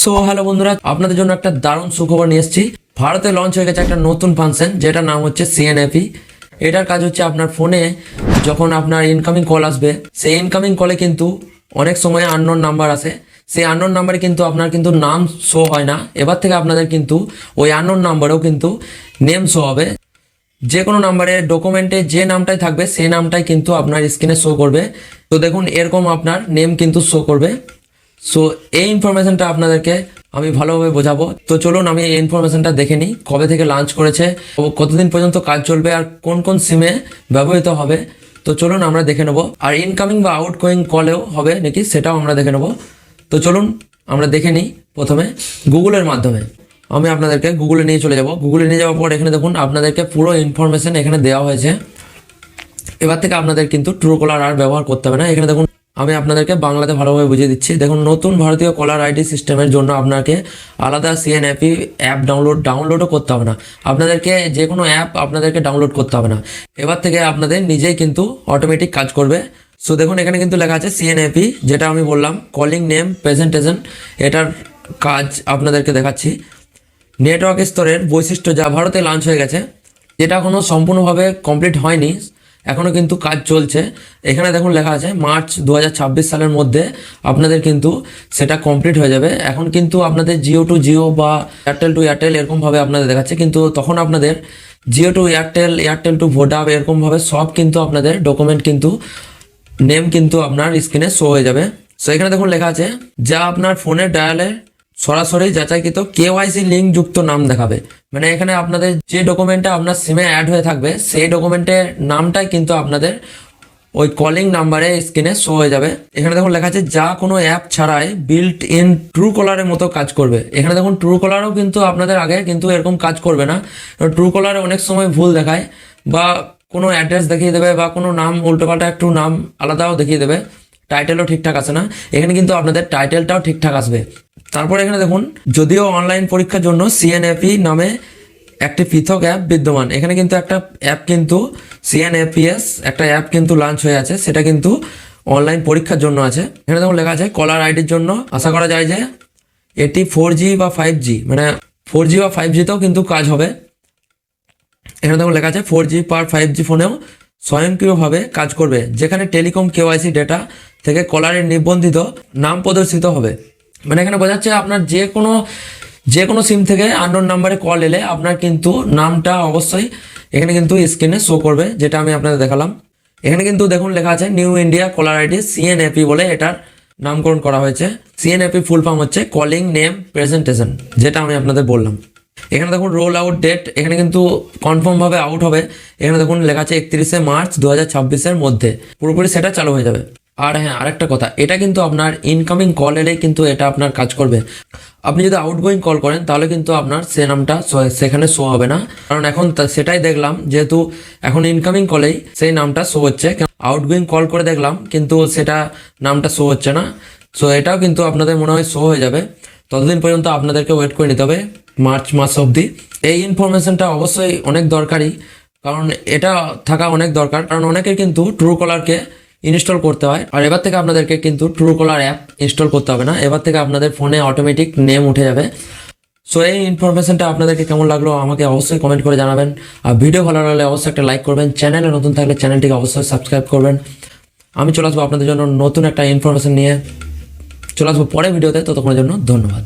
So hello বন্ধুরা, আপনাদের জন্য একটা দারুণ সুখবর নিয়ে এসেছি। ভারতে লঞ্চ হয়ে গেছে একটা নতুন ফাংশন, যেটার নাম হচ্ছে সিএনএপি। এটার কাজ হচ্ছে আপনার ফোনে যখন আপনার ইনকামিং কল আসবে, সেই ইনকামিং কলে কিন্তু অনেক সময় আননোন নাম্বার আসে। সেই আননোন নাম্বারে কিন্তু আপনার কিন্তু নাম শো হয় না। এবার থেকে আপনাদের কিন্তু ওই আননোন নাম্বারেও কিন্তু নেম শো হবে। যে কোনো নাম্বারে ডকুমেন্টে যে নামটাই থাকবে সেই নামটাই কিন্তু আপনার স্ক্রিনে শো করবে। তো দেখুন, এরকম আপনার নেম কিন্তু শো করবে। সো এই ইনফরমেশনটা আপনাদেরকে আমি ভালোভাবে বোঝাবো। তো চলুন আমি এই ইনফরমেশনটা দেখে নিই, কবে থেকে লঞ্চ করেছে ও কতদিন পর্যন্ত কাজ চলবে আর কোন কোন সিমে ব্যবহৃত হবে। তো চলুন আমরা দেখে নেব। আর ইনকামিং বা আউটগোয়িং কলেও হবে নাকি সেটাও আমরা দেখে নেব। তো চলুন আমরা দেখে নিই প্রথমে গুগলের মাধ্যমে। আমি আপনাদেরকে গুগলে নিয়ে চলে যাব। গুগলে নিয়ে যাওয়ার পর এখানে দেখুন আপনাদেরকে পুরো ইনফরমেশন এখানে দেওয়া হয়েছে। এবার থেকে আপনাদের কিন্তু ট্রু কলার আর ব্যবহার করতে হবে না। এখানে দেখুন আমি আপনাদেরকে বাংলাতে ভালোভাবে বুঝিয়ে দিচ্ছি। দেখুন, নতুন ভারতীয় কলার আইডি সিস্টেমের জন্য আপনাকে আলাদা সিএনএপি অ্যাপ ডাউনলোডও করতে হবে না। আপনাদেরকে যে কোনো অ্যাপ আপনাদেরকে ডাউনলোড করতে হবে না। এবার থেকে আপনাদের নিজেই কিন্তু অটোমেটিক কাজ করবে। সো দেখুন এখানে কিন্তু লেখা আছে সিএনএপি, যেটা আমি বললাম কলিং নেম প্রেজেন্টেশন। এটার কাজ আপনাদেরকে দেখাচ্ছি। নেটওয়ার্ক স্তরের বৈশিষ্ট্য যা ভারতে লঞ্চ হয়ে গেছে, যেটা এখনও সম্পূর্ণভাবে কমপ্লিট হয়নি, এখনও কিন্তু কাজ চলছে। এখানে দেখুন লেখা আছে মার্চ 2026 সালের মধ্যে আপনাদের কিন্তু সেটা কমপ্লিট হয়ে যাবে। এখন কিন্তু আপনাদের জিও টু জিও বা এয়ারটেল টু এয়ারটেল এরকমভাবে আপনাদের দেখাচ্ছে, কিন্তু তখন আপনাদের Jio to Airtel, Airtel to Voda এরকমভাবে সব কিন্তু আপনাদের ডকুমেন্ট কিন্তু নেম কিন্তু আপনার স্ক্রিনে শো হয়ে যাবে। সো এখানে দেখুন লেখা আছে যা আপনার ফোনের ডায়ালে সরাসরি যাচাইকৃত কেওয়াইসি লিঙ্ক যুক্ত নাম দেখাবে। মানে এখানে আপনাদের যে ডকুমেন্টটা আপনার সিমে অ্যাড হয়ে থাকবে সেই ডকুমেন্টের নামটাই কিন্তু আপনাদের ওই কলিং নাম্বারে স্ক্রিনে শো হয়ে যাবে। এখানে দেখুন লেখা আছে যা কোনো অ্যাপ ছাড়াই বিল্ট ইন ট্রু কলারের মতো কাজ করবে। এখানে দেখুন ট্রু কলারও কিন্তু আপনাদের আগে কিন্তু এরকম কাজ করবে না। ট্রু কলারে অনেক সময় ভুল দেখায় বা কোনো অ্যাড্রেস দেখিয়ে দেবে বা কোনো নাম উল্টোপাল্টা একটু নাম আলাদাও দেখিয়ে দেবে, টাইটেলও ঠিকঠাক আসে না। এখানে কিন্তু আপনাদের টাইটেলটাও ঠিকঠাক আসবে। তারপর এখানে দেখুন যদিও অনলাইন পরীক্ষার জন্য সিএনএপি নামে একটি পৃথক অ্যাপ বিদ্যমান। এখানে কিন্তু একটা অ্যাপ কিন্তু সিএনএপিএস একটা অ্যাপ কিন্তু লঞ্চ হয়ে আছে, সেটা কিন্তু অনলাইন পরীক্ষার জন্য আছে। এখানে দেখুন লেখা আছে কলার আইডির জন্য আশা করা যায় যে এটি 4G বা 5G, মানে 4G বা 5Gতেও কিন্তু কাজ হবে। এখানে দেখুন লেখা আছে 4G পার 5G ফোনেও স্বয়ংক্রিয়ভাবে কাজ করবে, যেখানে টেলিকম কেওয়াইসি ডেটা থেকে কলারের নিবন্ধিত নাম প্রদর্শিত হবে। মানে এখানে বোঝাচ্ছে আপনার যে কোনো সিম থেকে আননোন নাম্বারে কল এলে আপনার কিন্তু নামটা অবশ্যই এখানে কিন্তু স্ক্রিনে শো করবে, যেটা আমি আপনাদের দেখালাম। এখানে কিন্তু দেখুন লেখা আছে নিউ ইন্ডিয়া কলার আইডি সিএনএপি বলে এটার নামকরণ করা হয়েছে। সিএনএপি ফুল ফর্ম হচ্ছে কলিং নেম প্রেজেন্টেশন, যেটা আমি আপনাদের বললাম। এখানে দেখুন রোল আউট ডেট, এখানে কিন্তু কনফার্মভাবে আউট হবে। এখানে দেখুন লেখা আছে 31শে মার্চ 2026-এর মধ্যে পুরোপুরি সেটা চালু হয়ে যাবে। আর হ্যাঁ, আরেকটা কথা, এটা কিন্তু আপনার ইনকামিং কল এলেই কিন্তু এটা আপনার কাজ করবে। আপনি যদি আউটগোয়িং কল করেন তাহলে কিন্তু আপনার সে নামটা সেখানে শো হবে না, কারণ এখন সেটাই দেখলাম যেহেতু এখন ইনকামিং কলেই সেই নামটা শো হচ্ছে। আউটগোয়িং কল করে দেখলাম কিন্তু সেটা নামটা শো হচ্ছে না। সো এটাও কিন্তু আপনাদের মনে হয় শো হয়ে যাবে। ততদিন পর্যন্ত আপনাদেরকে ওয়েট করে নিতে হবে মার্চ মাস অবধি। এই ইনফরমেশনটা অবশ্যই অনেক দরকারি, কারণ এটা থাকা অনেক দরকার, কারণ অনেকের কিন্তু ট্রু কলারকে ইনস্টল করতে হয়। আর এবার থেকে আপনাদেরকে কিন্তু ট্রু কলার অ্যাপ ইনস্টল করতে হবে না, এবার থেকে আপনাদের ফোনে অটোমেটিক নেম উঠে যাবে। সো এই ইনফরমেশনটা আপনাদেরকে কেমন লাগলো আমাকে অবশ্যই কমেন্ট করে জানাবেন। আর ভিডিও ভালো লাগলে অবশ্যই একটা লাইক করবেন, চ্যানেলে নতুন থাকলে চ্যানেলটিকে অবশ্যই সাবস্ক্রাইব করবেন। আমি চলে আসবো আপনাদের জন্য নতুন একটা ইনফরমেশন নিয়ে, চলে আসবো পরের ভিডিওতে। ততক্ষণের জন্য ধন্যবাদ।